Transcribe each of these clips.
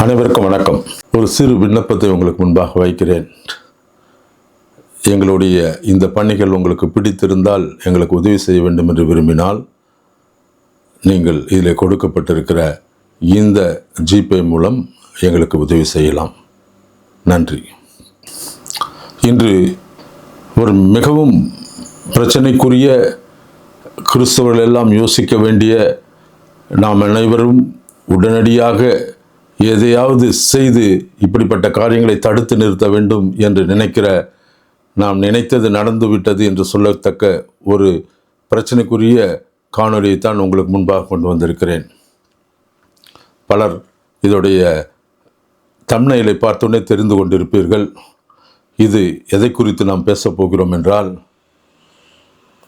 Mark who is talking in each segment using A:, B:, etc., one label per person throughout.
A: அனைவருக்கும் வணக்கம். ஒரு சிறு விண்ணப்பத்தை உங்களுக்கு முன்பாக வைக்கிறேன். எங்களுடைய இந்த பணிகள் உங்களுக்கு பிடித்திருந்தால் எங்களுக்கு உதவி செய்ய வேண்டும் என்று விரும்பினால் நீங்கள் இதில் கொடுக்கப்பட்டிருக்கிற இந்த ஜிபே மூலம் எங்களுக்கு உதவி செய்யலாம். நன்றி. இன்று ஒரு மிகவும் பிரச்சனைக்குரிய கிறிஸ்தவர்கள் எல்லாம் யோசிக்க வேண்டிய, நாம் அனைவரும் உடனடியாக எதையாவது செய்து இப்படிப்பட்ட காரியங்களை தடுத்து நிறுத்த வேண்டும் என்று நினைக்கிற, நாம் நினைத்தது நடந்துவிட்டது என்று சொல்லத்தக்க ஒரு பிரச்சனைக்குரிய காணொலியை தான் உங்களுக்கு முன்பாக கொண்டு வந்திருக்கிறேன். பலர் இதோடைய தம்ப்நெயிலை பார்த்தோன்னே தெரிந்து கொண்டிருப்பீர்கள். இது எதை குறித்து நாம் பேசப் போகிறோம் என்றால்,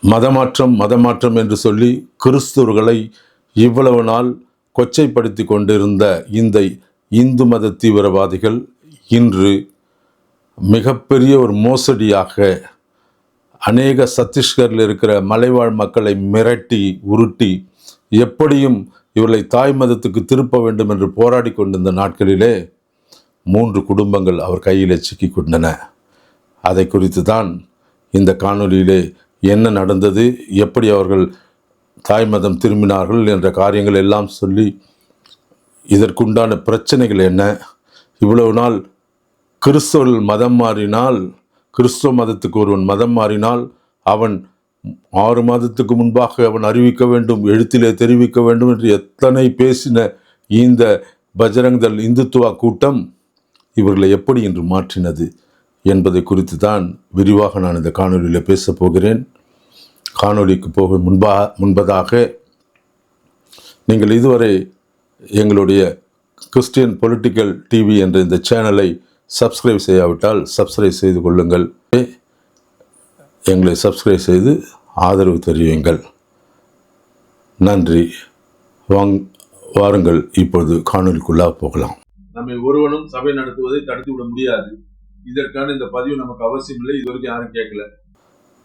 A: மதமாற்றம் என்று சொல்லி கிறிஸ்தவர்களை இவ்வளவு நாள் கொச்சைப்படுத்தி கொண்டிருந்த இந்த இந்து மத தீவிரவாதிகள் இன்று மிகப்பெரிய ஒரு மோசடியாக அநேக சத்தீஸ்கரில் இருக்கிற மலைவாழ் மக்களை மிரட்டி உருட்டி எப்படியும் இவர்களை தாய் மதத்துக்கு திருப்ப வேண்டும் என்று போராடி கொண்டிருந்த நாட்களிலே 3 குடும்பங்கள் அவர் கையில் சிக்கி கொண்டன. அதை குறித்து தான் இந்த காணொலியிலே என்ன நடந்தது, எப்படி அவர்கள் தாய் மதம் திரும்பினார்கள் என்ற காரியங்கள் எல்லாம் சொல்லி, இதற்குண்டான பிரச்சனைகள் என்ன, இவ்வளவு நாள் கிறிஸ்தவர்கள் மதம் மாறினால், கிறிஸ்தவ மதத்துக்கு ஒருவன் மதம் மாறினால் அவன் 6 மாதத்துக்கு முன்பாக அவன் அறிவிக்க வேண்டும், எழுத்திலே தெரிவிக்க வேண்டும் என்று எத்தனை பேசின இந்த பஜ்ரங் தள் இந்துத்துவா கூட்டம் இவர்களை எப்படி இன்று மாற்றினது என்பதை குறித்து தான் விரிவாக நான் இந்த காணொலியில் பேசப் போகிறேன். காணொலிக்கு போக முன்பதாக நீங்கள் இதுவரை எங்களுடைய கிறிஸ்டியன் பொலிட்டிக்கல் டிவி என்ற இந்த சேனலை சப்ஸ்கிரைப் செய்யாவிட்டால் சப்ஸ்கிரைப் செய்து கொள்ளுங்கள். எங்களை சப்ஸ்கிரைப் செய்து ஆதரவு தெரிவியுங்கள். நன்றி. வாருங்கள் இப்பொழுது காணொலிக்குள்ளாக போகலாம்.
B: நம்மை ஒருவனும் சபை நடத்துவதை தடுத்து விட முடியாது. இதற்கான இந்த பதிவு நமக்கு அவசியம் இல்லை. இதுவரைக்கும் யாரும் கேட்கல.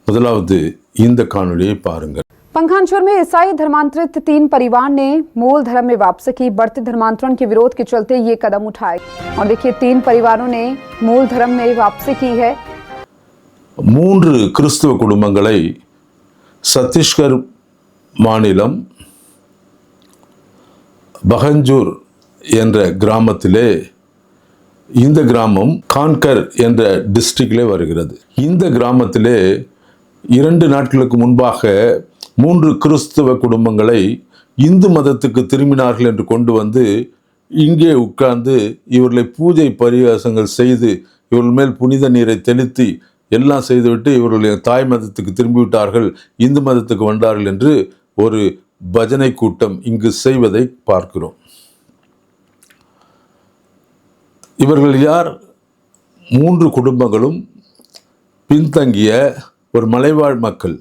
A: முதலாவது இந்த காணொலியை பாருங்கள்.
C: पंखानचोर में ईसाई धर्मांतरित 3 परिवार ने मूल धर्म में वापसी की। बढ़ते धर्मांतरण के विरोध के चलते ये कदम उठाए और देखिए 3 परिवारों ने मूल धर्म में वापसी की है.
A: 3 கிறிஸ்தவ குடும்பங்களை சத்தீஸ்கர் மாநிலம் பகஞ்சூர் என்ற கிராமத்திலே, இந்த கிராமம் கான்கர் என்ற டிஸ்ட்ரிக்டிலே வருகிறது. இந்த கிராமத்திலே 2 நாட்களுக்கு முன்பாக 3 கிறிஸ்தவ குடும்பங்களை இந்து மதத்துக்கு திரும்பினார்கள் என்று கொண்டு வந்து இங்கே உட்கார்ந்து இவர்களை பூஜை பரிகாசங்கள் செய்து இவர்கள் மேல் புனித நீரை தெளித்து எல்லாம் செய்துவிட்டு இவர்களுடைய தாய் மதத்துக்கு திரும்பிவிட்டார்கள், இந்து மதத்துக்கு வந்தார்கள் என்று ஒரு பஜனை கூட்டம் இங்கு செய்வதை பார்க்கிறோம். இவர்கள் யார்? 3 குடும்பங்களும் பின்தங்கிய ஒரு மலைவாழ் மக்கள்.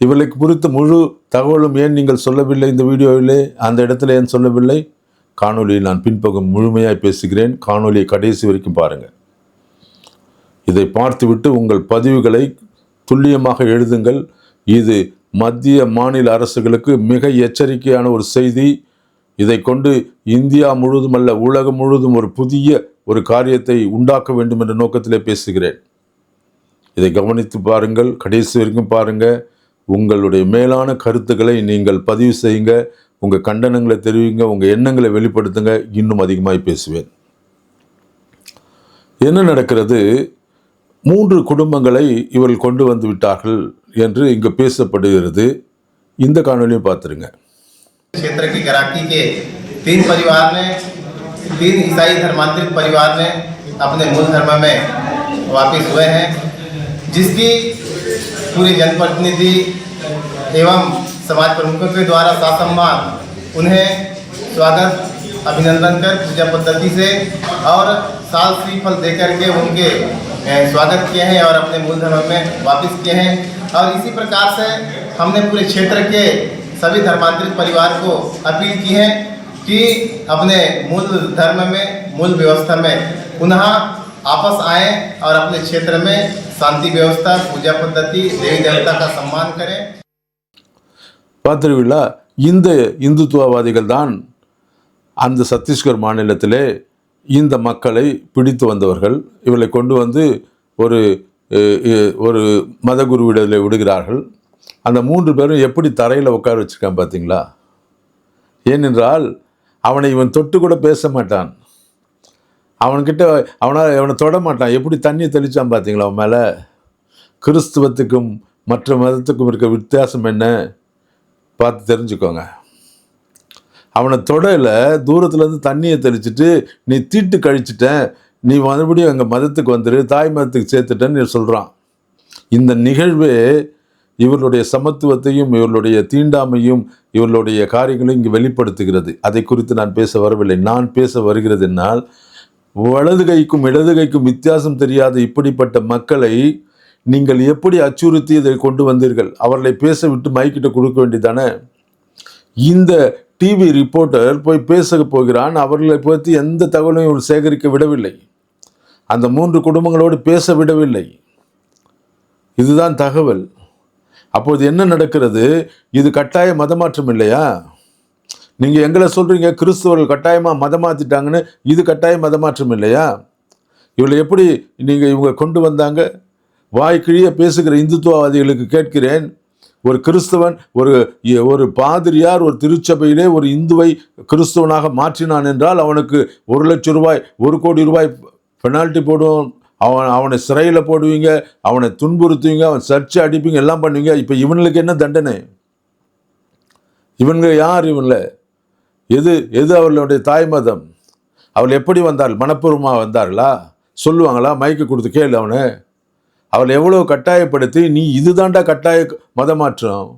A: இவர்களுக்கு குறித்த முழு தகவலும் ஏன் நீங்கள் சொல்லவில்லை இந்த வீடியோவிலே, அந்த இடத்துல ஏன் சொல்லவில்லை? காணொலியை நான் பின்பக்கம் முழுமையாக பேசுகிறேன். காணொலியை கடைசி வரைக்கும் பாருங்கள். இதை பார்த்துவிட்டு உங்கள் பதிவுகளை துல்லியமாக எழுதுங்கள். இது மத்திய மாநில அரசுகளுக்கு மிக எச்சரிக்கையான ஒரு செய்தி. இதை கொண்டு இந்தியா முழுவதும் அல்ல, உலகம் முழுவதும் ஒரு புதிய ஒரு காரியத்தை உண்டாக்க வேண்டும் என்ற நோக்கத்திலே பேசுகிறேன். இதை கவனித்து பாருங்கள், கடைசி வரைக்கும் பாருங்கள். உங்களுடைய மேலான கருத்துக்களை நீங்கள் பதிவு செய்யுங்க, உங்கள் கண்டனங்களை தெரிவிங்க, உங்கள் எண்ணங்களை வெளிப்படுத்துங்க. இன்னும் அதிகமாக பேசுவேன். என்ன நடக்கிறது? 3 குடும்பங்களை இவர்கள் கொண்டு வந்து விட்டார்கள் என்று இங்கு பேசப்படுகிறது. இந்த காணொலியும் பார்த்துருங்க.
D: क्षेत्र की कराची के 3 परिवार ने, 3 ईसाई धर्मांतरित परिवार ने अपने मूल धर्म में वापस हुए हैं, जिसकी पूरी जनप्रतिनिधि एवं समाज प्रमुखों के द्वारा सासम्मान उन्हें स्वागत अभिनंदन कर पूजा पद्धति से और साल श्रीफल देकर के उनके स्वागत किए हैं और अपने मूल धर्म में वापस किए हैं. और इसी प्रकार से हमने पूरे क्षेत्र के सभी धर्मांतरित परिवार को अपील की है कि अपने मूल धर्म में, मूल व्यवस्था में पुनः आपस आएं और अपने क्षेत्र में शांति व्यवस्था, पूजा पद्धति, देवी देवता का सम्मान करें.
A: பார்த்துருவீங்களா? இந்த இந்துத்துவவாதிகள் தான் அந்த சத்தீஸ்கர் மாநிலத்திலே இந்த மக்களை பிடித்து வந்தவர்கள் இவர்களை கொண்டு வந்து ஒரு ஒரு மதகுருவிடத்தில் விடுகிறார்கள். அந்த 3 பேரும் எப்படி தரையில் உட்கார வச்சுருக்கான் பார்த்தீங்களா? ஏனென்றால் அவனை இவன் தொட்டு கூட பேச மாட்டான், அவன்கிட்ட அவனை தொட மாட்டான். எப்படி தண்ணி தெளித்தான் பார்த்தீங்களா அவன் மேலே? கிறிஸ்துவத்துக்கும் மற்ற மதத்துக்கும் இருக்க வித்தியாசம் என்ன பார்த்து தெரிஞ்சுக்கோங்க. அவனை தொடையில் தூரத்துலேருந்து தண்ணியை தெளிச்சுட்டு நீ தீட்டு கழிச்சிட்டேன், நீ மறுபடியும் எங்கள் மதத்துக்கு வந்துடு, தாய் மதத்துக்கு சேர்த்துட்டேன்னு நீ சொல்கிறான். இந்த நிகழ்வே இவர்களுடைய சமத்துவத்தையும் இவர்களுடைய தீண்டாமையும் இவர்களுடைய காரியங்களையும் இங்கு வெளிப்படுத்துகிறது. அதை குறித்து நான் பேச வரவில்லை. நான் பேச வருகிறது என்னால் வலது கைக்கும் இடது கைக்கும் வித்தியாசம் தெரியாத இப்படிப்பட்ட மக்களை நீங்கள் எப்படி அச்சுறுத்தி இதை கொண்டு வந்தீர்கள்? அவர்களை பேச விட்டு மைக்கிட்ட கொடுக்க வேண்டியதானே? இந்த டிவி ரிப்போர்ட்டர் போய் பேச போகிறான், அவர்களை பற்றி எந்த தகவலையும் சேகரிக்க விடவில்லை, அந்த 3 குடும்பங்களோடு பேச விடவில்லை. இதுதான் தகவல். அப்போது என்ன நடக்கிறது? இது கட்டாய மதமாற்றம் இல்லையா? நீங்கள் எங்களை சொல்கிறீங்க கிறிஸ்துவர்கள் கட்டாயமாக மதம் மாற்றிட்டாங்கன்னு, இது கட்டாய மதமாற்றம் இல்லையா? இவளை எப்படி இவங்க கொண்டு வந்தாங்க? வாய்க்கிழிய பேசுகிற இந்துத்துவவாதிகளுக்கு கேட்கிறேன், ஒரு கிறிஸ்தவன் ஒரு பாதிரியார் ஒரு திருச்சபையிலே ஒரு இந்துவை கிறிஸ்தவனாக மாற்றினான் என்றால் அவனுக்கு 1 லட்சம் ரூபாய் 1 கோடி ரூபாய் பெனால்ட்டி போடுவோம், அவனை சிறையில் போடுவீங்க, அவனை துன்புறுத்துவீங்க, அவன் சர்ச்சை அடிப்பீங்க, எல்லாம் பண்ணுவீங்க. இப்போ இவனுக்கு என்ன தண்டனை? இவங்க யார்? எது அவர்களுடைய தாய் மதம்? அவள் எப்படி வந்தார்கள்? மனப்பூர்வமாக வந்தார்களா? சொல்லுவாங்களா? மைக்கு கொடுத்து கேளு அவனை. அவள் எவ்வளோ கட்டாயப்படுத்தி நீ இதுதான்டா கட்டாய மதமாற்றம்,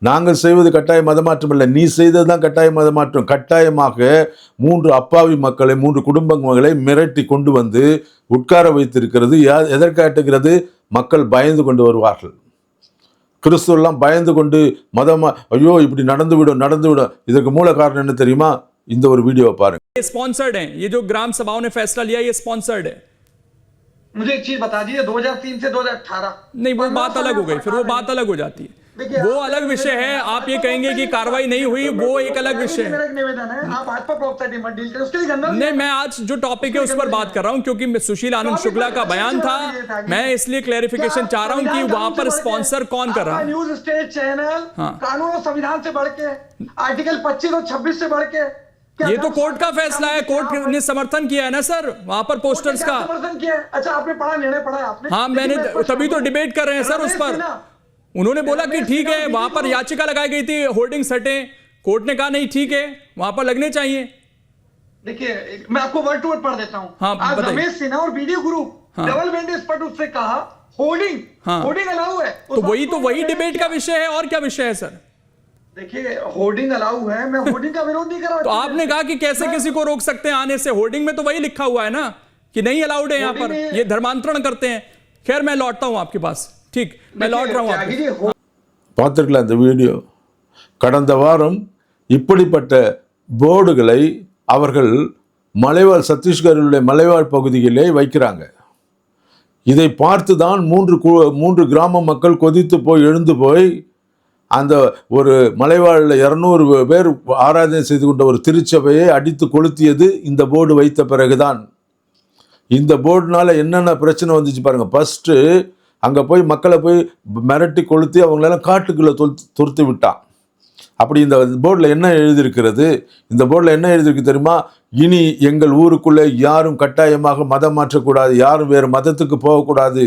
A: நாங்கள் செய்வது கட்டாய மதமாற்றம் இல்லை, நீ செய்தது தான் கட்டாய மதமாற்றம். கட்டாயமாக 3 அப்பாவி மக்களை 3 குடும்பங்களை மிரட்டி கொண்டு வந்து உட்கார வைத்திருக்கிறது. எதற்காட்டுகிறது? மக்கள் பயந்து கொண்டு வருவார்கள். கிறிஸ்துவெல்லாம் பயந்து கொண்டு ஐயோ இப்படி நடந்துவிடும். இதற்கு மூல காரணம் என்ன தெரியுமா? இந்த ஒரு வீடியோவை பாருங்க.
E: स्पॉन्सर्ड है, ये जो ग्राम सभाओं ने फैसला लिया ये स्पॉन्सर्ड है।
F: मुझे एक चीज बता दीजिए, 2003 से 2018
E: नहीं, वो बात अलग हो गई, फिर वो बात अलग हो जाती है, वो अलग विषय है। आप ये कहेंगे कि कार्रवाई नहीं हुई, वो एक अलग विषय है।
F: मेरा एक निवेदन है, आप भाजपा प्रॉपर्टी मत डील करें, उसके लिए गंदा
E: नहीं, मैं आज जो टॉपिक है उस पर बात कर रहा हूं, क्योंकि सुशील आनंद शुक्ला का बयान था, मैं इसलिए क्लैरिफिकेशन चाह रहा हूं कि वहां पर स्पॉन्सर कौन कर रहा है।
F: न्यूज स्टेट चैनल कानून और संविधान से बढ़ के, आर्टिकल 25 और 26 से बढ़ के,
E: ये तो कोर्ट का फैसला है, कोर्ट ने समर्थन किया है ना सर वहां पर पोस्टर्स का
F: समर्थन किया। अच्छा, आपने पढ़ा, निर्णय पढ़ा आपने?
E: हाँ, मैंने तभी तो डिबेट कर रहे हैं सर उस पर। उन्होंने बोला कि ठीक है, वहां पर याचिका लगाई गई थी होर्डिंग्स हटे, कोर्ट ने कहा नहीं ठीक है, वहां पर लगने चाहिए।
F: देखिए, मैं आपको वर्ड टू वर्ड पढ़ देता हूं।
E: हाँ,
F: आज रमेश सिन्हा और वीडियो ग्रुप डबल वेंडे स्पष्ट रूप से कहा होर्डिंग अलाउ है,
E: तो वही डिबेट का विषय है। और क्या विषय है सर?
F: देखिए, होर्डिंग अलाउ है, मैं होर्डिंग का विरोध नहीं कर रहा।
E: तो आपने कहा कि कैसे किसी को रोक सकते हैं आने से? होर्डिंग में तो वही लिखा हुआ है ना कि नहीं अलाउड है, यहाँ पर ये धर्मांतरण करते हैं। खैर, मैं लौटता हूं आपके पास, ठीक, मैं लौट रहा हूं।
A: பார்த்துருக்கலாம் இந்த வீடியோ. கடந்த வாரம் இப்படிப்பட்ட போர்டுகளை அவர்கள் மலைவாழ் சத்தீஸ்கரிலுடைய மலைவாழ் பகுதிகளிலே வைக்கிறாங்க. இதை பார்த்து தான் 3 கிராம மக்கள் கொதித்து போய் எழுந்து போய் அந்த ஒரு மலைவாழில் 200 பேர் ஆராதனை செய்து கொண்ட ஒரு திருச்சபையை அடித்து கொளுத்தியது இந்த போர்டு வைத்த பிறகுதான். இந்த போர்டுனால என்னென்ன பிரச்சனை வந்துச்சு பாருங்கள். ஃபஸ்ட்டு அங்கே போய் மக்களை போய் மிரட்டி கொளுத்தி அவங்களெல்லாம் காட்டுக்குள்ளே துரத்து விட்டான். அப்படி இந்த போர்டில் என்ன எழுதியிருக்கிறது? இந்த போர்டில் என்ன எழுதியிருக்கு தெரியுமா? இனி எங்கள் ஊருக்குள்ளே யாரும் கட்டாயமாக மதம் மாற்றக்கூடாது, யாரும் வேறு மதத்துக்கு போகக்கூடாது,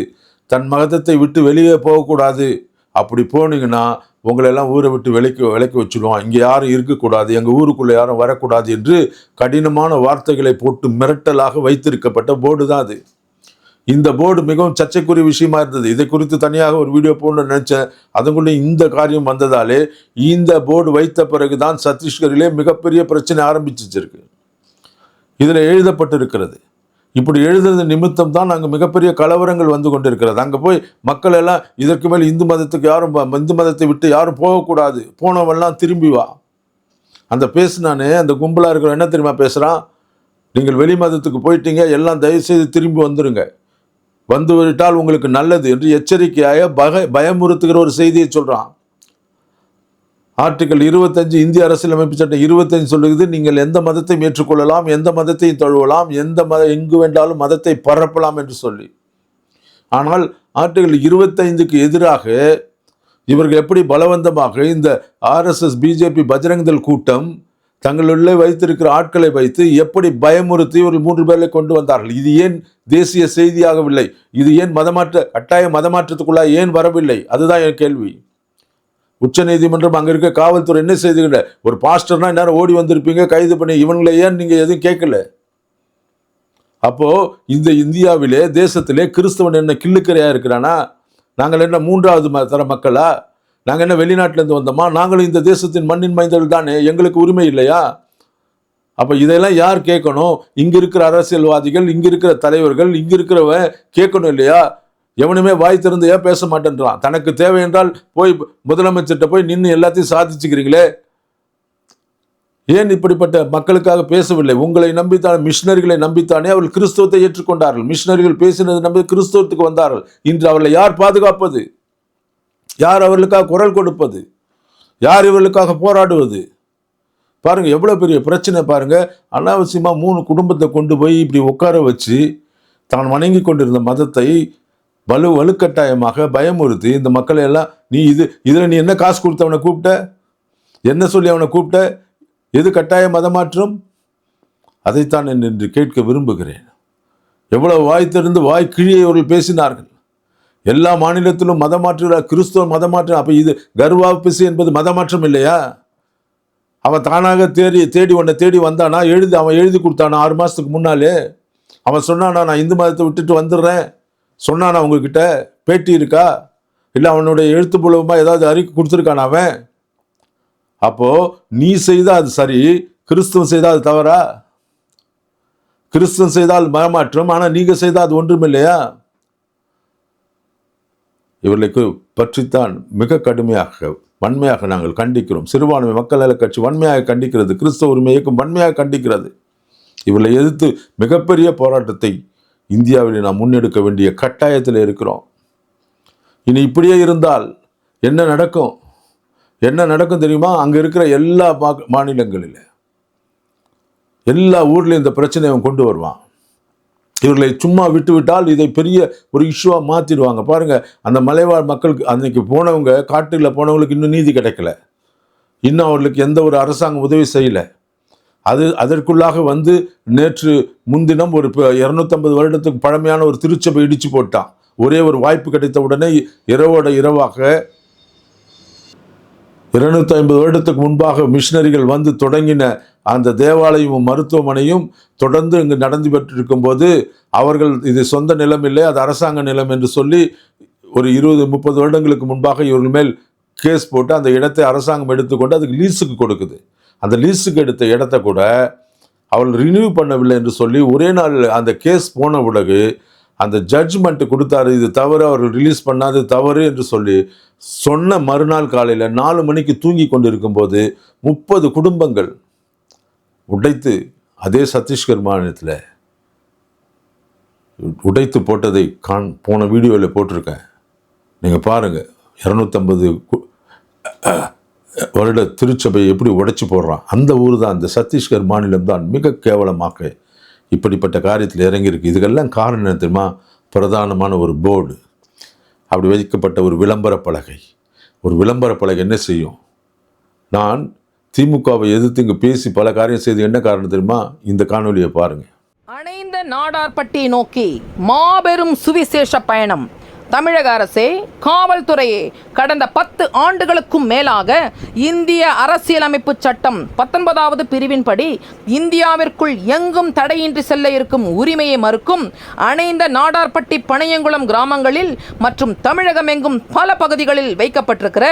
A: தன் மதத்தை விட்டு வெளியே போகக்கூடாது. அப்படி போனீங்கன்னா உங்களெல்லாம் ஊரை விட்டு விலக்கி வச்சுடுவோம், இங்கே யாரும் இருக்கக்கூடாது, எங்கள் ஊருக்குள்ளே யாரும் வரக்கூடாது என்று கடினமான வார்த்தைகளை போட்டு மிரட்டலாக வைத்திருக்கப்பட்ட போர்டு தான் அது. இந்த போர்டு மிகவும் சர்ச்சைக்குரிய விஷயமா இருந்தது. இதை குறித்து தனியாக ஒரு வீடியோ போடணும்னு நினச்சேன். அதுக்குள்ளே இந்த காரியம் வந்ததாலே இந்த போர்டு வைத்த பிறகு தான் சத்தீஸ்கரிலே மிகப்பெரிய பிரச்சனை ஆரம்பிச்சிருக்கு. இதில் எழுதப்பட்டிருக்கிறது. இப்படி எழுதுறது நிமித்தம் தான் அங்கே மிகப்பெரிய கலவரங்கள் வந்து கொண்டிருக்கிறது. அங்கே போய் மக்கள் எல்லாம் இதற்கு மேல் இந்து மதத்தை விட்டு யாரும் போகக்கூடாது, போனவெல்லாம் திரும்பி வா. அந்த பேசுனானே அந்த கும்பலாக இருக்கிற என்ன தெரியுமா பேசுகிறான்? நீங்கள் வெளி மதத்துக்கு போயிட்டீங்க, எல்லாம் தயவுசெய்து திரும்பி வந்துடுங்க, வந்து விட்டால் உங்களுக்கு நல்லது என்று எச்சரிக்கையாக பயமுறுத்துகிற ஒரு செய்தியை சொல்கிறான். ஆர்டிகல் 25 இந்திய அரசியலமைப்பு சட்டம் 25 சொல்லுகிறது, நீங்கள் எந்த மதத்தையும் ஏற்றுக்கொள்ளலாம், எந்த மதத்தையும் தழுவலாம், எங்கு வேண்டாலும் மதத்தை பரப்பலாம் என்று சொல்லி. ஆனால் ஆர்டிகல் 25க்கு எதிராக இவர்கள் எப்படி பலவந்தமாக இந்த RSS பிஜேபி பஜ்ரங்தள் கூட்டம் தங்களுள்ளே வைத்திருக்கிற ஆட்களை வைத்து எப்படி பயமுறுத்தி இவர்கள் 3 பேரை கொண்டு வந்தார்கள். இது ஏன் தேசிய செய்தியாகவில்லை? இது ஏன் கட்டாய மதமாற்றத்துக்குள்ளாக ஏன் வரவில்லை? அதுதான் என் கேள்வி. உச்ச நீதிமன்றம், அங்கே இருக்க காவல்துறை என்ன செய்துகிட்ட? ஒரு பாஸ்டர்னா நேரம் ஓடி வந்திருப்பீங்க, கைது பண்ணி. இவங்களை ஏன் நீங்கள் எதுவும் கேட்கல? அப்போ இந்த இந்தியாவிலே, தேசத்திலே கிறிஸ்தவன் என்ன கிள்ளுக்கரையா இருக்கிறானா? நாங்கள் என்ன 3வது தர மக்களா? நாங்கள் என்ன வெளிநாட்டிலேருந்து வந்தோமா? நாங்களும் இந்த தேசத்தின் மண்ணின் மைந்தர்கள் தானே, எங்களுக்கு உரிமை இல்லையா? அப்போ இதெல்லாம் யார் கேட்கணும்? இங்கே இருக்கிற அரசியல்வாதிகள், இங்கே இருக்கிற தலைவர்கள், இங்கே இருக்கிறவன் கேட்கணும் இல்லையா? எவனுமே வாய் திறந்து ஏன் பேச மாட்டேன்றான்? தனக்கு தேவை என்றால் போய் முதலமைச்சர்கிட்ட போய் நின்று எல்லாத்தையும் சாதிச்சுக்கிறீங்களே, ஏன் இப்படிப்பட்ட மக்களுக்காக பேசவில்லை? உங்களை நம்பித்தான், மிஷினரிகளை நம்பித்தானே அவர்கள் கிறிஸ்தவத்தை ஏற்றுக்கொண்டார்கள். மிஷினரிகள் பேசினது நம்பி கிறிஸ்தவத்துக்கு வந்தார்கள். இன்று அவர்களை யார் பாதுகாப்பது? யார் அவர்களுக்காக குரல் கொடுப்பது? யார் இவர்களுக்காக போராடுவது? பாருங்க எவ்வளவு பெரிய பிரச்சனை பாருங்க. அனாவசியமா 3 குடும்பத்தை கொண்டு போய் இப்படி உட்கார வச்சு தான் வணங்கி கொண்டிருந்த மதத்தை வலுக்கட்டாயமாக பயமுறுத்தி இந்த மக்களை எல்லாம், நீ இதில் நீ என்ன காசு கொடுத்து அவனை கூப்பிட்ட? என்ன சொல்லி அவனை கூப்பிட்ட? எது கட்டாய மதமாற்றம்? அதைத்தான் என்று கேட்க விரும்புகிறேன். எவ்வளவு வாய் திறந்து வாய் கிழியை அவர்கள் பேசினார்கள். எல்லா மாநிலத்திலும் மதமாற்ற, கிறிஸ்தவ மதமாற்றம். அப்போ இது கர்வாபிசி என்பது மதமாற்றம் இல்லையா? அவன் தானாக தேடி உன்னை தேடி வந்தானா? அவன் எழுதி கொடுத்தானா 6 மாதத்துக்கு முன்னாலே? அவன் சொன்னானா நான் இந்து மதத்தை விட்டுட்டு வந்துடுறேன் சொன்னானா? உங்ககிட்ட பேட்டி இருக்கா? இல்லை அவனுடைய எழுத்து மூலமாக ஏதாவது அறிக்கை கொடுத்துருக்கானா அவன்? அப்போ நீ செய்தால் அது சரி, கிறிஸ்துவன் செய்தால் அது தவறா? கிறிஸ்துவன் செய்தால் மதமாற்றம், ஆனால் நீங்க செய்தால் அது ஒன்றும் இல்லையா? இவர்களுக்கு பற்றித்தான் மிக கடுமையாக வன்மையாக நாங்கள் கண்டிக்கிறோம். சிறுபான்மை மக்கள் நல கட்சி வன்மையாக கண்டிக்கிறது. கிறிஸ்தவ உரிமை இயக்கம் வன்மையாக கண்டிக்கிறது. இவர்களை எதிர்த்து மிகப்பெரிய போராட்டத்தை இந்தியாவில் நாம் முன்னெடுக்க வேண்டிய கட்டாயத்தில் இருக்கிறோம். இனி இப்படியே இருந்தால் என்ன நடக்கும்? என்ன நடக்கும் தெரியுமா? அங்கே இருக்கிற எல்லா மாநிலங்களில், எல்லா ஊர்லேயும் இந்த பிரச்சனையை அவன் கொண்டு வருவான். இவர்களை சும்மா விட்டால் இதை பெரிய ஒரு இஷ்யூவாக மாற்றிடுவாங்க. பாருங்கள், அந்த மலைவாழ் மக்களுக்கு அன்றைக்கி போனவங்க, காட்டில் போனவங்களுக்கு இன்னும் நீதி கிடைக்கல. இன்னும் அவர்களுக்கு எந்த ஒரு அரசாங்கம் உதவி செய்யலை. அதற்குள்ளாக வந்து நேற்று முன்தினம் ஒரு 250 வருடத்துக்கு பழமையான ஒரு திருச்சபை இடித்து போட்டான். ஒரே ஒரு வாய்ப்பு கிடைத்த உடனே இரவோட இரவாக 250 வருடத்துக்கு முன்பாக மிஷினரிகள் வந்து தொடங்கின அந்த தேவாலயமும் மருத்துவமனையும் தொடர்ந்து இங்கு நடந்து பெற்றிருக்கும் போது அவர்கள் இது சொந்த நிலம் இல்லை, அது அரசாங்க நிலம் என்று சொல்லி ஒரு 20-30 வருடங்களுக்கு முன்பாக இவர்கள் மேல் கேஸ் போட்டு அந்த இடத்தை அரசாங்கம் எடுத்துக்கொண்டு அதுக்கு லீஸுக்கு கொடுக்குது. அந்த லீஸுக்கு எடுத்த இடத்த கூட அவர்கள் ரினியூ பண்ணவில்லை என்று சொல்லி ஒரே நாள் அந்த கேஸ் போன பிறகு அந்த ஜட்ஜ்மெண்ட் கொடுத்தாரு, இது தவறு, அவர்கள் ரிலீஸ் பண்ணாது தவறு என்று சொல்லி சொன்ன மறுநாள் காலையில் 4 மணிக்கு தூங்கி கொண்டிருக்கும் போது 30 குடும்பங்கள் உடைத்து, அதே சத்தீஸ்கர் மாநிலத்தில் உடைத்து போட்டதை போன வீடியோவில் போட்டிருக்கேன், நீங்கள் பாருங்கள். 250 வருட திருச்சபை எப்படி உடைச்சி போடுறான். அந்த ஊர் தான், அந்த சத்தீஸ்கர் மாநிலம் தான் மிக கேவலமாக இப்படிப்பட்ட காரியத்தில் இறங்கியிருக்கு. இதுக்கெல்லாம் காரணம் என்ன தெரியுமா? பிரதானமான ஒரு போர்டு, அப்படி வைக்கப்பட்ட ஒரு விளம்பர பலகை. ஒரு விளம்பர பலகை என்ன செய்யும்? நான் திமுகவை எதிர்த்து இங்கு பேசி பல காரியம் செய்து என்ன காரணம் தெரியுமா? இந்த காணொலியை பாருங்கள்.
G: அணைந்த நாடார்பட்டி நோக்கி மாபெரும் சுவிசேஷ பயணம். தமிழக அரசே, காவல்துறையே கடந்த 10 ஆண்டுகளுக்கும் மேலாக இந்திய அரசியலமைப்பு சட்டம் 19வது பிரிவின்படி இந்தியாவிற்குள் எங்கும் தடையின்றி செல்ல இருக்கும் உரிமையை மறுக்கும் அணைந்த நாடார்பட்டி பனையங்குளம் கிராமங்களில் மற்றும் தமிழகம் எங்கும் பல பகுதிகளில் வைக்கப்பட்டிருக்கிற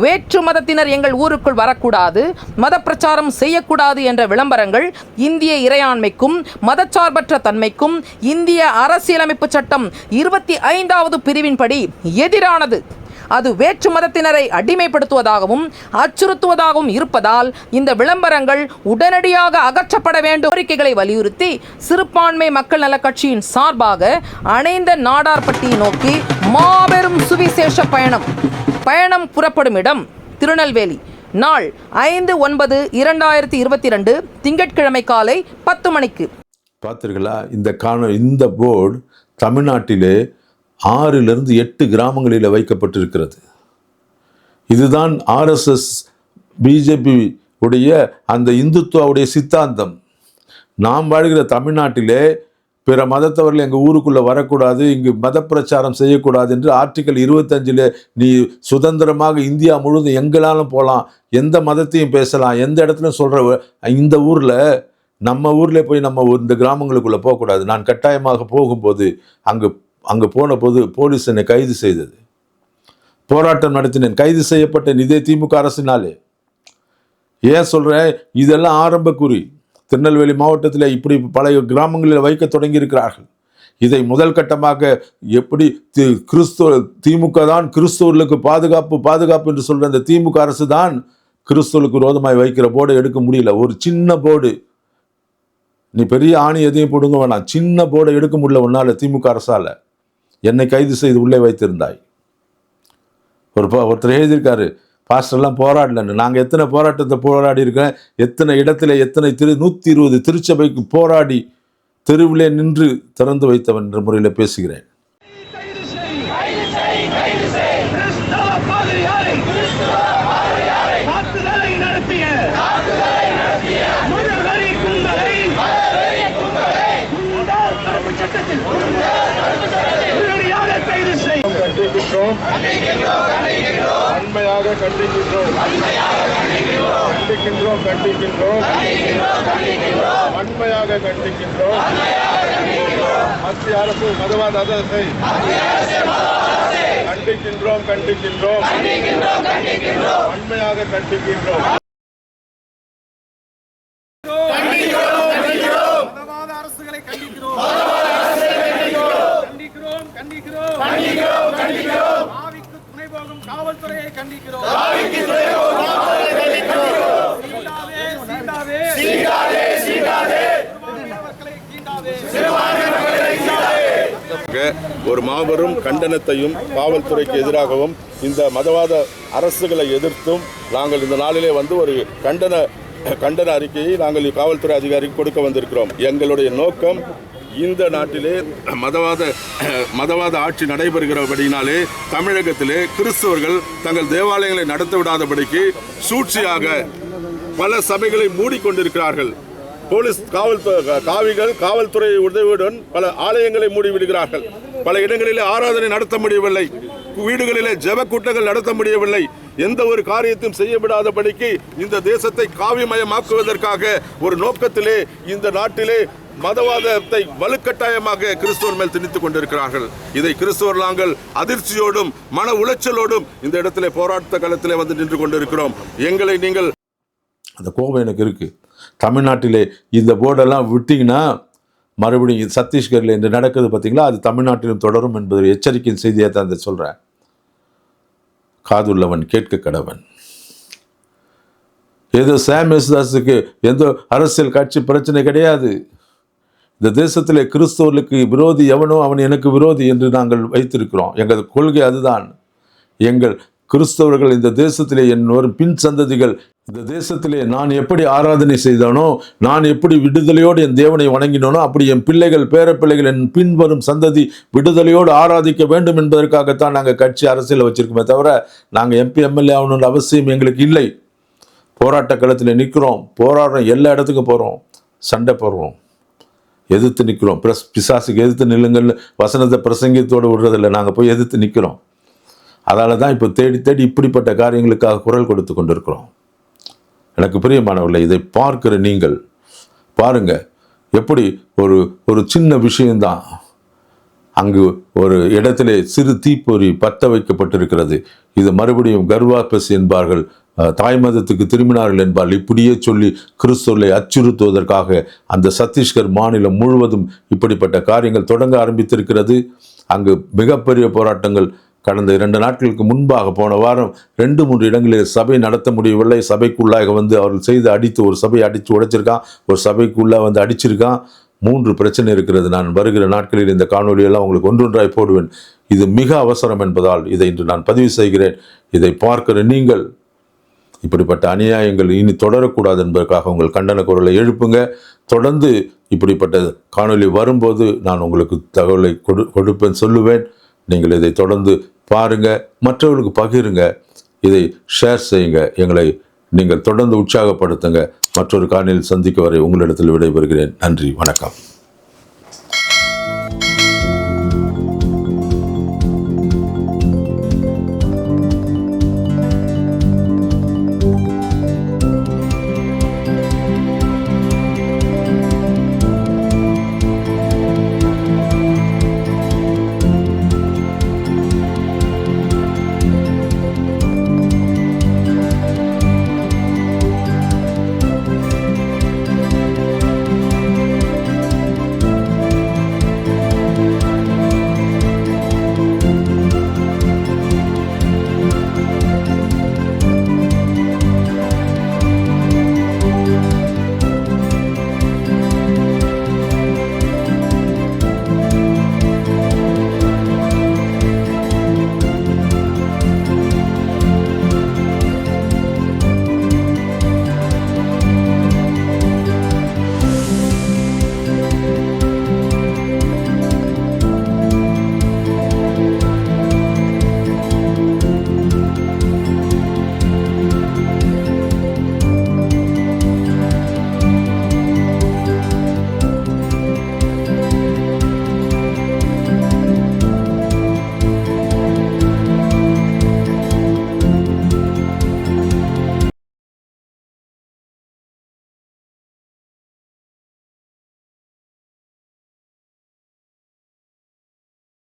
G: வேற்று மதத்தினர் எங்கள் ஊருக்குள் வரக்கூடாது, மத பிரச்சாரம் செய்யக்கூடாது என்ற விளம்பரங்கள் இந்திய இறையாண்மைக்கும் மதச்சார்பற்ற தன்மைக்கும் இந்திய அரசியலமைப்பு சட்டம் 25வது பிரிவின்படி எதிரானது. அது வேற்று மதத்தினரை அடிமைப்படுத்துவதாகவும் அச்சுறுத்துவதாகவும் இருப்பதால் இந்த விளம்பரங்கள் உடனடியாக அகற்றப்பட வேண்டும். கோரிக்கைகளை வலியுறுத்தி சிறுபான்மை மக்கள் நல கட்சியின் சார்பாக அணைந்த நாடார்பட்டியை நோக்கி மாபெரும் சுவிசேஷ பயணம் புறப்படும் இடம் திருநெல்வேலி. நாள் 5/9/2022 திங்கட்கிழமை காலை 10 மணிக்கு.
A: பார்த்தீர்களா? இந்த போர்டு தமிழ்நாட்டிலே 6 to 8 கிராமங்களில் வைக்கப்பட்டிருக்கிறது. இதுதான் RSS பிஜேபி உடைய அந்த இந்துத்துவாவுடைய சித்தாந்தம். நாம் வாழ்கிற தமிழ்நாட்டிலே பிற மதத்தவர்கள் எங்கள் ஊருக்குள்ளே வரக்கூடாது, இங்கு மத பிரச்சாரம் செய்யக்கூடாது என்று ஆர்டிக்கல் 25 நீ சுதந்திரமாக இந்தியா முழுவதும் எங்களாலும் போகலாம், எந்த மதத்தையும் பேசலாம், எந்த இடத்துலையும் சொல்கிற இந்த ஊரில் நம்ம ஊரில் போய் நம்ம இந்த கிராமங்களுக்குள்ளே போகக்கூடாது. நான் கட்டாயமாக போகும்போது அங்கே போன போது போலீஸ் என்னை கைது செய்தது. போராட்டம் நடத்தினேன், கைது செய்யப்பட்டேன். இதே திமுக அரசினாலே. ஏன் சொல்கிறேன்? இதெல்லாம் ஆரம்ப குறி. திருநெல்வேலி மாவட்டத்தில் இப்படி பல கிராமங்களில் வைக்க தொடங்கி இருக்கிறார்கள். இதை முதல் கட்டமாக எப்படி திமுக தான் கிறிஸ்தவர்களுக்கு பாதுகாப்பு என்று சொல்கிற அந்த திமுக அரசு தான் கிறிஸ்தவர்களுக்கு விரோதமாய் வைக்கிற போர்டை எடுக்க முடியல. ஒரு சின்ன போர்டு, நீ பெரிய ஆணி எதையும் போடுங்க வேணாம், சின்ன போர்டை எடுக்க முடியல ஒன்னால திமுக அரசால. என்னை கைது செய்து உள்ளே வைத்திருந்தாய். ஒருத்தர் எழுதியிருக்காரு, பாஸ்டர்லாம் போராடலன்னு. நாங்கள் எத்தனை போராட்டத்தை போராடி இருக்கேன், எத்தனை இடத்துல 120 திருச்சபைக்கு போராடி தெருவிலே நின்று திறந்து வைத்தவன் என்ற முறையில் பேசுகிறேன்.
H: வன்மையாக கண்டிக்கின்றோம். வன்மையாக கண்டிக்கின்றோம். மத்திய அரசு மதவாத அரசை கண்டிக்கின்றோம். வன்மையாக கண்டிக்கின்றோம். மதவாத அரசுகளை கண்டிக்கிறோம். ஆவிக்கு துணை போகும் காவல்துறையை கண்டிக்கிறோம். ஒரு மாபெரும் கண்டனத்தையும் காவல்துறைக்கு எதிராகவும் இந்த மதவாத அரசுகளை எதிர்த்தும் நாங்கள் இந்த நாளிலே வந்து ஒரு கண்டன அறிக்கையை நாங்கள் காவல்துறை அதிகாரிக்கு கொடுக்க வந்திருக்கிறோம். எங்களுடைய நோக்கம், இந்த நாட்டிலே மதவாத ஆட்சி நடைபெறுகிறபடினாலே தமிழகத்திலே கிறிஸ்தவர்கள் தங்கள் தேவாலயங்களை நடத்த விடாதபடிக்கு சூழ்ச்சியாக பல சபைகளை மூடிக்கொண்டிருக்கிறார்கள். போலீஸ் காவல்துறை உதவியுடன் பல ஆலயங்களை மூடிவிடுகிறார்கள். பல இடங்களிலே ஆராதனை நடத்த முடியவில்லை, வீடுகளிலே ஜெப கூட்டங்கள் நடத்த முடியவில்லை. எந்த ஒரு காரியத்தையும் செய்ய விடாதபடிக்கு இந்த தேசத்தை காவிமயமாக்குவதற்காக ஒரு நோக்கத்திலே இந்த நாட்டிலே மதவாதத்தை வலுக்கட்டாயமாக கிறிஸ்தவர் மேல் திணித்துக் கொண்டிருக்கிறார்கள். இதை கிறிஸ்தவர் நாங்கள் அதிர்ச்சியோடும் மன உளைச்சலோடும் இந்த இடத்திலே போராட்ட களத்திலே வந்து நின்று கொண்டிருக்கிறோம். எங்களை நீங்கள்
A: அந்த கோபம் எனக்கு இருக்கு. தமிழ்நாட்டிலே இந்த போர்டெல்லாம் விட்டீங்கன்னா மறுபடியும் சத்தீஸ்கரில் இன்று நடக்குது பார்த்தீங்களா, அது தமிழ்நாட்டிலும் தொடரும் என்பது எச்சரிக்கையின் செய்தியாக தான் சொல்கிறேன். காதுள்ளவன் கேட்க கடவன். ஏதோ சாம் யேசுதாஸுக்கு எந்த அரசியல் கட்சி பிரச்சனை கிடையாது. இந்த தேசத்திலே கிறிஸ்தவர்களுக்கு விரோதி எவனோ அவன் எனக்கு விரோதி என்று நாங்கள் வைத்திருக்கிறோம். எங்கள் கொள்கை அதுதான். எங்கள் கிறிஸ்தவர்கள் இந்த தேசத்திலே வரும் பின் சந்ததிகள் இந்த தேசத்திலே நான் எப்படி ஆராதனை செய்தானோ, நான் எப்படி விடுதலையோடு என் தேவனை வணங்கினோனோ, அப்படி என் பிள்ளைகள் பேரப்பிள்ளைகள் என் பின்வரும் சந்ததி விடுதலையோடு ஆராதிக்க வேண்டும் என்பதற்காகத்தான் நாங்கள் கட்சி அரசியல் வச்சிருக்கோமே தவிர நாங்கள் MP MLA ஆகணுன்ற அவசியம் எங்களுக்கு இல்லை. போராட்ட களத்தில் நிற்கிறோம், போராடுறோம், எல்லா இடத்துக்கும் போகிறோம், சண்டை போடுறோம், எதிர்த்து நிற்கிறோம். பிசாசுக்கு எதிர்த்து நில்லுங்கள்னு வசனத்தை பிரசங்கத்தோடு விடுறதில்லை, நாங்கள் போய் எதிர்த்து நிற்கிறோம். அதனால தான் இப்போ தேடி இப்படிப்பட்ட காரியங்களுக்காக குரல் கொடுத்து கொண்டிருக்கிறோம். எனக்கு பிரியமானவர்களே, இதை பார்க்கிற நீங்கள் பாருங்க, எப்படி ஒரு சின்ன விஷயம்தான் அங்கு ஒரு இடத்திலே சிறு தீப்பொறி பற்ற வைக்கப்பட்டிருக்கிறது. இது மறுபடியும் கர்வாபஸ் என்பார்கள், தாய் மதத்துக்கு திரும்பினார்கள் என்பார்கள். இப்படியே சொல்லி கிறிஸ்தவர்களை அச்சுறுத்துவதற்காக அந்த சத்தீஸ்கர் மாநிலம் முழுவதும் இப்படிப்பட்ட காரியங்கள் தொடங்க ஆரம்பித்திருக்கிறது. அங்கு மிகப்பெரிய போராட்டங்கள் கடந்த 2 நாட்களுக்கு முன்பாக போன வாரம் 2-3 இடங்களில் சபை நடத்த முடியவில்லை. சபைக்குள்ளாக வந்து அவர்கள் செய்து அடித்து, ஒரு சபையை அடித்து உடைச்சிருக்கான், ஒரு சபைக்குள்ளே வந்து அடிச்சிருக்கான். 3 பிரச்சனை இருக்கிறது. நான் வருகிற நாட்களில் இந்த காணொலியெல்லாம் உங்களுக்கு ஒன்றொன்றாய் போடுவேன். இது மிக அவசரம் என்பதால் இதை இன்று நான் பதிவு செய்கிறேன். இதை பார்க்கிற நீங்கள் இப்படிப்பட்ட அநியாயங்கள் இனி தொடரக்கூடாது என்பதற்காக உங்கள் கண்டன குரலை எழுப்புங்க. தொடர்ந்து இப்படிப்பட்ட காணொளி வரும்போது நான் உங்களுக்கு தகவலை கொடுப்பேன், சொல்லுவேன். நீங்கள் இதை தொடர்ந்து பாருங்க, மற்றவர்களுக்கு பகிருங்க, இதை ஷேர் செய்யுங்க, எங்களை நீங்கள் தொடர்ந்து உற்சாகப்படுத்துங்க. மற்றொரு காணொளியில் சந்திக்க வரை உங்களிடத்தில் விடைபெறுகிறேன். நன்றி, வணக்கம்.